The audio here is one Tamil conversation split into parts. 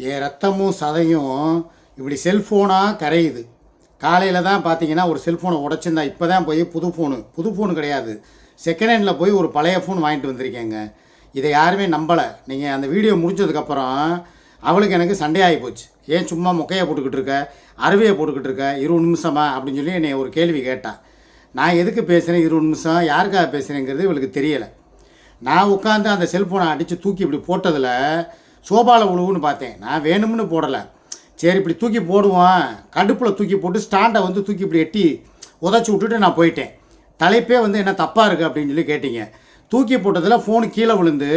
என் ரத்தமும் சதையும் இப்படி செல்ஃபோனாக கரையுது. காலையில் தான் பார்த்தீங்கன்னா ஒரு செல்ஃபோனை உடச்சிருந்தா, இப்போ தான் போய் புது ஃபோனு கிடையாது, செகண்ட் ஹேண்டில் போய் ஒரு பழைய ஃபோன் வாங்கிட்டு வந்திருக்கேங்க. இதை யாருமே நம்பலை. நீங்கள் அந்த வீடியோ முடிஞ்சதுக்கப்புறம் அவளுக்கு எனக்கு சண்டையாகி போச்சு. ஏன் சும்மா மொக்கையை போட்டுக்கிட்டு இருக்க, அருவியை போட்டுக்கிட்டு இருக்க, 20 நிமிஷமா அப்படின்னு சொல்லி என்னை ஒரு கேள்வி கேட்டான். நான் எதுக்கு பேசுகிறேன் 20 நிமிஷம், யாருக்காக பேசுகிறேங்கிறது இவளுக்கு தெரியலை. நான் உட்காந்து அந்த செல்ஃபோனை அடித்து தூக்கி இப்படி போட்டதில் சோபாவில் விழுவுன்னு பார்த்தேன். நான் வேணும்னு போடலை, சரி இப்படி தூக்கி போடுவான், கடுப்பில் தூக்கி போட்டு ஸ்டாண்டை வந்து தூக்கி இப்படி எட்டி உதச்சி விட்டுட்டு நான் போயிட்டேன். தலைப்பே வந்து என்ன தப்பாக இருக்குது அப்படின்னு சொல்லி கேட்டிங்க. தூக்கி போட்டதில் ஃபோனு கீழே விழுந்து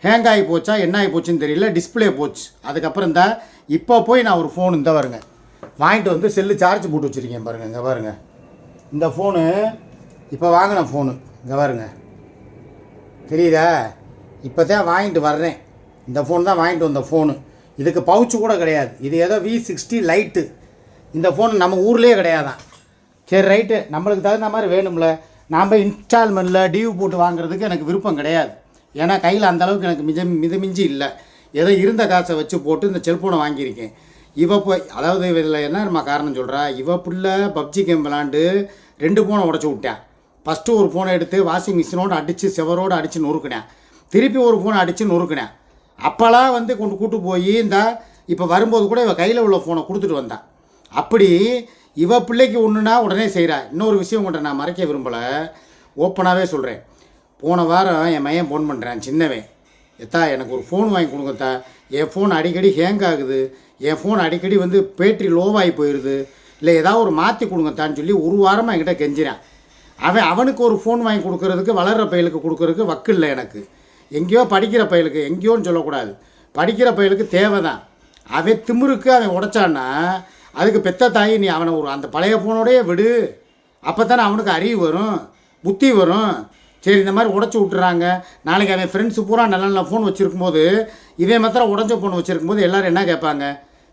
ஹேங் ஆகி போச்சா என்ன ஆகி போச்சுன்னு தெரியல, டிஸ்பிளே போச்சு. அதுக்கப்புறம் இப்போ போய் நான் ஒரு ஃபோன் வருங்க வாங்கிட்டு வந்து செல்லு சார்ஜ் போட்டு வச்சுருக்கேன் பாருங்கள். இங்கே பாருங்கள், இந்த ஃபோனு இப்போ வாங்கின ஃபோனு இங்கே பாருங்க, தெரியுதா? இப்போ தான் வாங்கிட்டு வர்றேன். இந்த ஃபோன் தான் வாங்கிட்டு வந்த ஃபோனு. இதுக்கு பவுச்சு கூட கிடையாது. இது ஏதோ V60 லைட்டு. இந்த ஃபோன் நம்ம ஊர்லேயே கிடையாதான். சரி ரைட்டு, நம்மளுக்கு தகுந்த மாதிரி வேணும்ல. நாம் இன்ஸ்டால்மெண்ட்டில் டியூ போட்டு வாங்குறதுக்கு எனக்கு விருப்பம் கிடையாது. ஏன்னா கையில் அந்தளவுக்கு எனக்கு மிஞ்சி இல்லை. ஏதோ இருந்த காசை வச்சு போட்டு இந்த செல்ஃபோனை வாங்கியிருக்கேன். போய் அதாவது இதில் என்ன நம்ம காரணம் சொல்கிறா, பிள்ளை பப்ஜி கேம் விளாண்டு 2 ஃபோனை உடச்சி விட்டேன். ஃபஸ்ட்டு ஒரு ஃபோனை எடுத்து வாஷிங் மிஷினோடு அடித்து செவரோடு அடித்து நொறுக்கினேன். திருப்பி ஒரு ஃபோனை அடித்து நொறுக்கினேன். அப்போலாம் வந்து கூட்டு போய் இப்போ வரும்போது கூட கையில் உள்ள ஃபோனை கொடுத்துட்டு வந்தான். அப்படி பிள்ளைக்கு ஒன்றுனா உடனே செய்கிறா. இன்னொரு விஷயம் உங்கள்கிட்ட நான் மறைக்க விரும்பலை, ஓப்பனாகவே சொல்கிறேன். போன வாரம் என் மையன் ஃபோன் பண்ணுறேன், சின்னவன். எத்தா எனக்கு ஒரு ஃபோன் வாங்கி கொடுங்கத்தா, என் ஃபோன் அடிக்கடி ஹேங் ஆகுது, என் ஃபோன் அடிக்கடி வந்து பேட்ரி லோவாகி போயிடுது, இல்லை ஏதாவது ஒரு மாற்றி கொடுங்கத்தான்னு சொல்லி ஒரு வாரமாக என்கிட்ட கெஞ்சிறான். அவனுக்கு ஒரு ஃபோன் வாங்கி கொடுக்கறதுக்கு, வளர்கிற பையலுக்கு கொடுக்கறதுக்கு வக்கு இல்லை எனக்கு. எங்கேயோ படிக்கிற பையலுக்கு, எங்கேயோன்னு சொல்லக்கூடாது, படிக்கிற பையலுக்கு தேவை தான். அவன் திமிருக்கு அவன் உடைச்சான்னா அதுக்கு பெத்த தாய் நீ அவனை அந்த பழைய ஃபோனோடையே விடு. அப்போ தானே அவனுக்கு அறிவு வரும், புத்தி வரும். சரி இந்த மாதிரி உடச்சி விட்டுறாங்க. நாளைக்கு அவன் ஃப்ரெண்ட்ஸு பூரா நல்ல நல்ல ஃபோன் வச்சுருக்கும்போது, இதே மாத்திரம் உடஞ்ச ஃபோன் வச்சுருக்கும்போது எல்லோரும் என்ன கேட்பாங்க,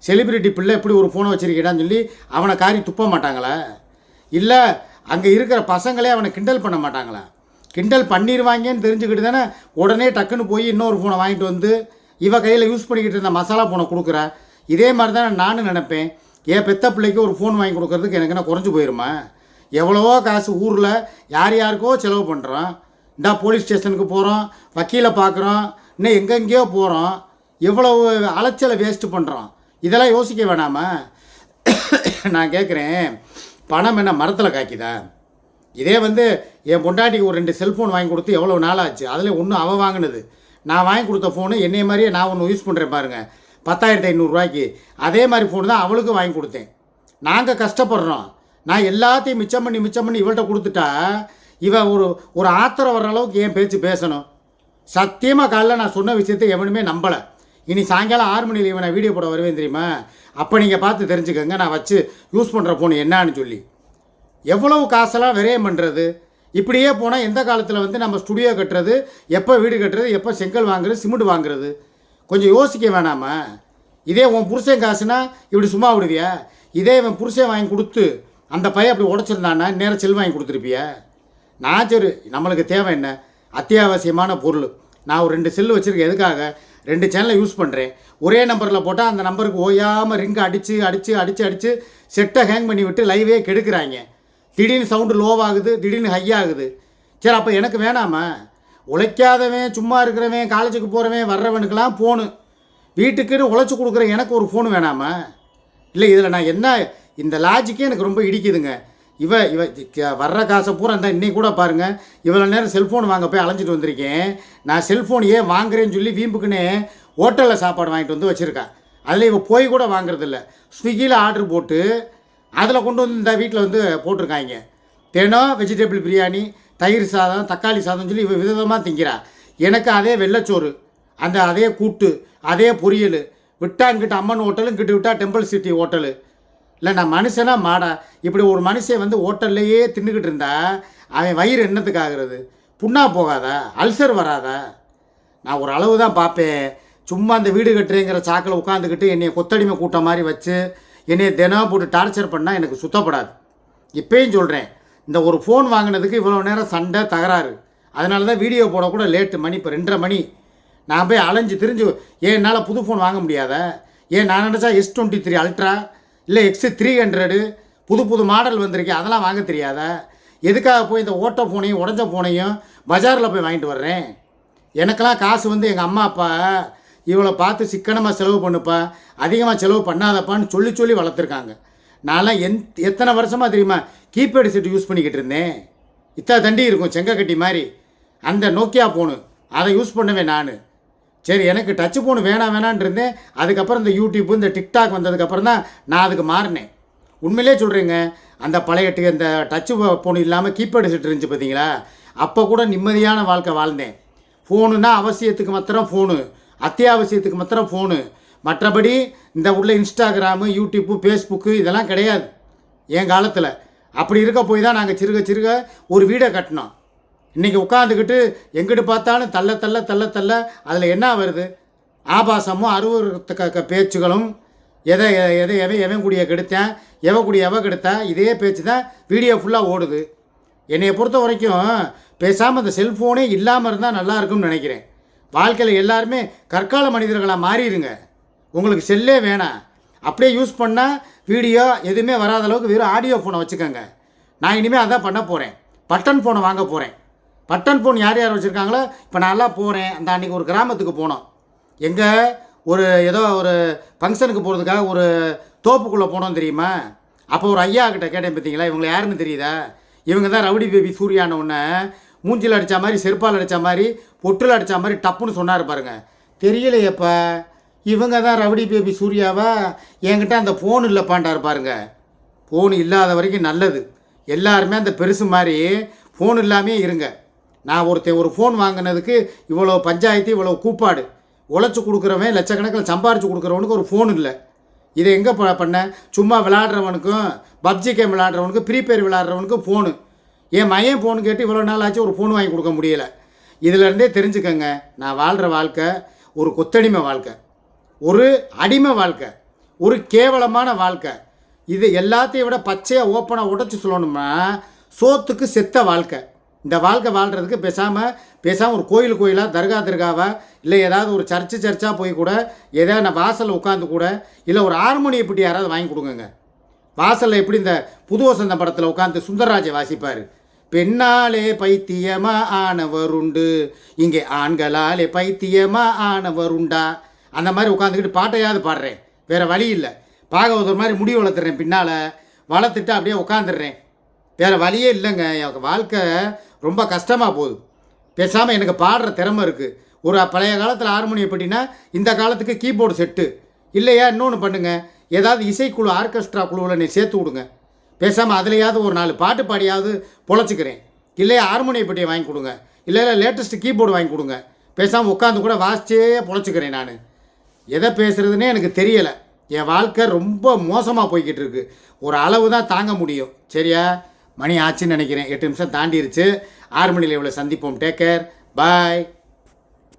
செலிப்ரிட்டி பிள்ளை எப்படி ஒரு ஃபோனை வச்சுருக்கீடான்னு சொல்லி அவனை காரி துப்ப மாட்டாங்களா? இல்லை அங்கே இருக்கிற பசங்களே அவனை கிண்டல் பண்ண மாட்டாங்களா? கிண்டல் பண்ணிடுவாங்கன்னு தெரிஞ்சுக்கிட்டு தானே உடனே டக்குன்னு போய் இன்னொரு ஃபோனை வாங்கிட்டு வந்து கையில் யூஸ் பண்ணிக்கிட்டு இருந்த மசாலா ஃபோனை கொடுக்குறா. இதே மாதிரி தான் நானும் நினைப்பேன். என் பெத்த பிள்ளைக்கு ஒரு ஃபோன் வாங்கி கொடுக்கறதுக்கு எனக்கு என்ன குறைஞ்சி போயிடுமா? எவ்வளவோ காசு ஊரில் யாருக்கோ செலவு பண்ணுறோம். போலீஸ் ஸ்டேஷனுக்கு போகிறோம், வக்கீலை பார்க்குறோம், இன்னும் எங்கெங்கேயோ போகிறோம், எவ்வளவு அலைச்சலை வேஸ்ட்டு பண்ணுறோம். இதெல்லாம் யோசிக்க வேணாமா? நான் கேட்குறேன், பணம் என்ன மரத்தில் காய்க்குதா? இதே வந்து என் பொண்டாட்டிக்கு ஒரு 2 செல்ஃபோன் வாங்கி கொடுத்து எவ்வளோ நாளாச்சு. அதில் ஒன்று அவள் வாங்கினது, நான் வாங்கி கொடுத்த ஃபோனு என்னைய மாதிரியே நான் ஒன்று யூஸ் பண்ணுறேன் பாருங்கள், 10,500 அதே மாதிரி ஃபோன் தான் அவளுக்கும் வாங்கி கொடுத்தேன். நாங்கள் கஷ்டப்படுறோம். நான் எல்லாத்தையும் மிச்சம் பண்ணி இவள்கிட்ட கொடுத்துட்டா ஒரு ஆத்திரம் வர்ற அளவுக்கு என் பேச்சு பேசணும். சத்தியமாக காலைல நான் சொன்ன விஷயத்தை எவனுமே நம்பலை. இனி சாயங்காலம் 6 மணியில் இவனை வீடியோ போட வருவேன் தெரியுமா? அப்போ நீங்கள் பார்த்து தெரிஞ்சுக்கோங்க நான் வச்சு யூஸ் பண்ணுற ஃபோன் என்னான்னு சொல்லி. எவ்வளவு காசெல்லாம் விரயம் பண்ணுறது. இப்படியே போனால் எந்த காலத்தில் வந்து நம்ம ஸ்டுடியோ கட்டுறது, எப்போ வீடு கட்டுறது, எப்போ செங்கல் வாங்குறது, சிமெண்ட் வாங்குறது, கொஞ்சம் யோசிக்க வேணாமா? இதே உன் புருஷன் காசுனா இப்படி சும்மா விடுவியா? இதே இவன் புருஷன் வாங்கி கொடுத்து அந்த பையன் அப்படி உடச்சிருந்தான்னா நேரம் செல் வாங்கி கொடுத்துருப்பியா? நான் சரி நம்மளுக்கு தேவை என்ன, அத்தியாவசியமான பொருள். நான் ஒரு 2 செல்லு வச்சுருக்கேன். எதுக்காக? 2 சேனலை யூஸ் பண்ணுறேன். ஒரே நம்பரில் போட்டால் அந்த நம்பருக்கு ஓயாமல் ரிங்கு அடித்து செட்டை ஹேங் பண்ணி விட்டு லைவே கெடுக்கிறாங்க. திடீர்னு சவுண்டு லோவாகுது, திடீர்னு ஹை ஆகுது. சரி அப்போ எனக்கு வேணாமா? உழைக்காதவன், சும்மா இருக்கிறவன், காலேஜுக்கு போகிறவன், வர்றவனுக்கெல்லாம் ஃபோனு, வீட்டுக்குன்னு உழைச்சி கொடுக்குற எனக்கு ஒரு ஃபோனு வேணாமா? இல்லை இதில் நான் என்ன, இந்த லாஜிக்கே எனக்கு ரொம்ப இடிக்குதுங்க. இவ வர்ற காசை பூரா இன்னைக்கு கூட பாருங்கள், இவ்வளோ நேரம் செல்ஃபோன் வாங்க போய் அலைஞ்சிட்டு வந்திருக்கேன். நான் செல்ஃபோன் ஏன் வாங்குறேன்னு சொல்லி வீம்புக்குன்னே ஹோட்டலில் சாப்பாடு வாங்கிட்டு வந்து வச்சுருக்கேன். அதில் இவள் போய் கூட வாங்குறதில்ல, ஸ்விக்கியில் ஆர்டர் போட்டு அதில் கொண்டு வந்து இந்த வீட்டில் வந்து போட்டிருக்காங்க. தினம் வெஜிடபிள் பிரியாணி, தயிர் சாதம், தக்காளி சாதம் சொல்லி இவள் விதவிதமாக திங்கிறா. எனக்கு அதே வெள்ளைச்சோறு, அதே கூட்டு, அதே பொரியல் விட்டாங்கிட்ட அம்மன் ஹோட்டலும் கிட்ட விட்டால் டெம்பிள் சிட்டி ஹோட்டலு. இல்லை நான் மனுஷனா மாடா? இப்படி ஒரு மனுஷன் வந்து ஹோட்டல்லையே தின்னுக்கிட்டு இருந்தா அவன் வயிறு என்னத்துக்கு ஆகிறது? புண்ணா போகாதா? அல்சர் வராதா? நான் ஒரு அளவு தான் பார்ப்பேன். சும்மா அந்த வீடு கட்டுறேங்கிற சாக்கில் உட்காந்துக்கிட்டு என்னையை கொத்தடிமை கூட்டம் மாதிரி வச்சு என்னையை தினம் போட்டு டார்ச்சர் பண்ணால் எனக்கு சுத்தப்படாது. இப்போயும் சொல்கிறேன், இந்த ஒரு ஃபோன் வாங்கினதுக்கு இவ்வளோ நேரம் சண்டை தகராறு. அதனால தான் வீடியோ போடக்கூட லேட்டு. மணி இப்போ 2:30 மணி. நான் போய் அலைஞ்சு திரிஞ்சு என்னால் புது ஃபோன் வாங்க முடியாத? ஏன் நான் நினச்சா S23 அல்ட்ரா இல்லை X300 புது புது மாடல் வந்திருக்கு, அதெல்லாம் வாங்க தெரியாதா? எதுக்காக போய் இந்த ஓட்ட ஃபோனையும் உடஞ்ச ஃபோனையும் பஜாரில் போய் வாங்கிட்டு வர்றேன்? எனக்கெல்லாம் காசு வந்து எங்கள் அம்மா அப்பா இவளை பார்த்து சிக்கனமாக செலவு பண்ணுப்பா, அதிகமாக செலவு பண்ணாதப்பான்னு சொல்லி சொல்லி வளர்த்துருக்காங்க. நான்லாம் எத்தனை வருஷமாக தெரியுமா கீபேடு செட் யூஸ் பண்ணிக்கிட்டு இருந்தேன். தண்டி இருக்கும் செங்கக்கட்டி மாதிரி, அந்த நோக்கியா ஃபோனு அதை யூஸ் பண்ணுவேன் நான். சரி, எனக்கு டச்சு ஃபோனு வேணான்னு இருந்தேன். அதுக்கப்புறம் இந்த யூடியூப்பு இந்த டிக்டாக் வந்ததுக்கப்புறம் தான் நான் அதுக்கு மாறினேன். உண்மையிலே சொல்கிறேங்க, அந்த பழைய இந்த டச்சு ஃபோனு இல்லாமல் கீபேடு செட் இருந்துச்சு பார்த்தீங்களா, அப்போ கூட நிம்மதியான வாழ்க்கை வாழ்ந்தேன். ஃபோனுன்னா அவசியத்துக்கு மாத்திரம் ஃபோனு, அத்தியாவசியத்துக்கு மாத்திரம் ஃபோனு, மற்றபடி இந்த உள்ள இன்ஸ்டாகிராமு யூடியூப்பு ஃபேஸ்புக்கு இதெல்லாம் கிடையாது என் காலத்தில். அப்படி இருக்க போய் தான் நாங்கள் சிறுக ஒரு வீடை கட்டினோம். இன்றைக்கி உட்காந்துக்கிட்டு எங்கிட்டு பார்த்தாலும் தள்ள அதில் என்ன வருது? ஆபாசமும் அருவருக்க பேச்சுகளும், எவன் கூடிய கெடுத்தேன், எவ கெடுத்தா, இதே பேச்சு தான் வீடியோ ஃபுல்லாக ஓடுது. என்னையை பொறுத்த வரைக்கும் பேசாமல் அந்த செல்ஃபோனே இல்லாமல் இருந்தால் நல்லா இருக்கும்னு நினைக்கிறேன். வாழ்க்கையில் எல்லாருமே கற்கால மனிதர்களாக மாறிடுங்க. உங்களுக்கு செல்லே வேணாம், அப்படியே யூஸ் பண்ணால் வீடியோ எதுவுமே வராத அளவுக்கு வெறும் ஆடியோ ஃபோனை வச்சுக்கோங்க. நான் இனிமேல் அதான் பண்ண போகிறேன். பட்டன் ஃபோனை வாங்க போகிறேன். பட்டன் ஃபோன் யார் வச்சுருக்காங்களோ, இப்போ நான் எல்லாம் போகிறேன். அந்த அன்றைக்கி ஒரு கிராமத்துக்கு போனோம். எங்கே ஏதோ ஒரு ஃபங்க்ஷனுக்கு போகிறதுக்காக ஒரு தோப்புக்குள்ளே போனோம் தெரியுமா. அப்போ ஒரு ஐயா கிட்ட கேட்டேன், பார்த்தீங்களா இவங்களை யாருன்னு தெரியுதா? இவங்க தான் ரவுடி பேபி சூர்யான்னு ஒன்று மூஞ்சில் அடித்த மாதிரி, செருப்பால் அடித்த மாதிரி, பொட்டில் அடித்த மாதிரி டப்புன்னு சொன்னார் பாருங்க. தெரியலையப்பா, இவங்க தான் ரவுடி பேபி சூர்யாவா? என்கிட்ட அந்த ஃபோன் இல்லைப்பான்டார் பாருங்க. ஃபோன் இல்லாத வரைக்கும் நல்லது. எல்லாருமே அந்த பெருசு மாதிரி ஃபோன் இல்லாமே இருங்க. நான் ஒரு ஃபோன் வாங்கினதுக்கு இவ்வளோ பஞ்சாயத்து, இவ்வளோ கூப்பாடு. உழைச்சி கொடுக்குறவன், லட்சக்கணக்கில் சம்பாரித்து கொடுக்குறவனுக்கு ஒரு ஃபோன் இல்லை. இதை எங்கே பண்ண? சும்மா விளாடுறவனுக்கும், பப்ஜி கேம் விளாடுறவனுக்கும், ஃப்ரீ ஃபயர் விளாடுறவனுக்கும் ஃபோனு. என் மையன் ஃபோனு கேட்டு இவ்வளோ நாள் ஆச்சு ஒரு ஃபோன் வாங்கி கொடுக்க முடியலை. இதிலேருந்தே தெரிஞ்சுக்கங்க, நான் வாழ்கிற வாழ்க்கை ஒரு கொத்தடிமை வாழ்க்கை, ஒரு அடிமை வாழ்க்கை, ஒரு கேவலமான வாழ்க்கை. இது எல்லாத்தையும் விட பச்சையாக ஓப்பனாக உடச்சி சொல்லணும்னா சோத்துக்கு செத்த வாழ்க்கை. இந்த வாழ்க்கை வாழ்கிறதுக்கு பேசாமல் ஒரு கோயிலாக, தர்காவா, இல்லை ஏதாவது ஒரு சர்ச்சாக போய் கூட, ஏதாவது நான் வாசலில் உட்காந்து கூட, இல்லை ஒரு ஹார்மோனியை பெட்டி யாராவது வாங்கி கொடுங்க. வாசலில் எப்படி இந்த புது வசந்த படத்தில் உட்காந்து சுந்தரராஜை வாசிப்பார். பெண்ணாலே பைத்தியமா ஆனவருண்டு, இங்கே ஆண்களாலே பைத்தியமா ஆனவருண்டா. அந்த மாதிரி உட்காந்துக்கிட்டு பாட்டையாவது பாடுறேன், வேறு வழி இல்லை. பாகவதர் மாதிரி முடி வளர்த்துறேன், பின்னால் வளர்த்துட்டு அப்படியே உட்காந்துடுறேன். வேறு வழியே இல்லைங்க. எனக்கு வாழ்க்கை ரொம்ப கஷ்டமாக போகுது. பேசாமல் எனக்கு பாடுற திறமை இருக்குது. ஒரு பழைய காலத்தில் ஹார்மோனியம் எப்படின்னா இந்த காலத்துக்கு கீபோர்டு செட்டு இல்லையா, இன்னொன்று பண்ணுங்கள், ஏதாவது இசைக்குழு ஆர்கெஸ்ட்ரா குழுவில் நீ சேர்த்து விடுங்க. பேசாமல் அதுலையாவது ஒரு 4 பாட்டு பாடியாவது பொழைச்சிக்கிறேன். இல்லையா ஹார்மோனியம் பெட்டியை வாங்கி கொடுங்க, இல்லை லேட்டஸ்ட்டு கீபோர்டு வாங்கி கொடுங்க. பேசாமல் உட்காந்து கூட வாசிச்சே பொழைச்சிக்கிறேன். நான் எதை பேசுகிறதுனே எனக்கு தெரியலை. என் வாழ்க்கை ரொம்ப மோசமாக போய்கிட்டு இருக்குது. ஒரு அளவு தான் தாங்க முடியும். சரியா? மணி ஆச்சுன்னு நினைக்கிறேன். 8 நிமிஷம் தாண்டிருச்சு. 6 மணியில் இவ்வளோ சந்திப்போம். டேக் கேர், பாய்.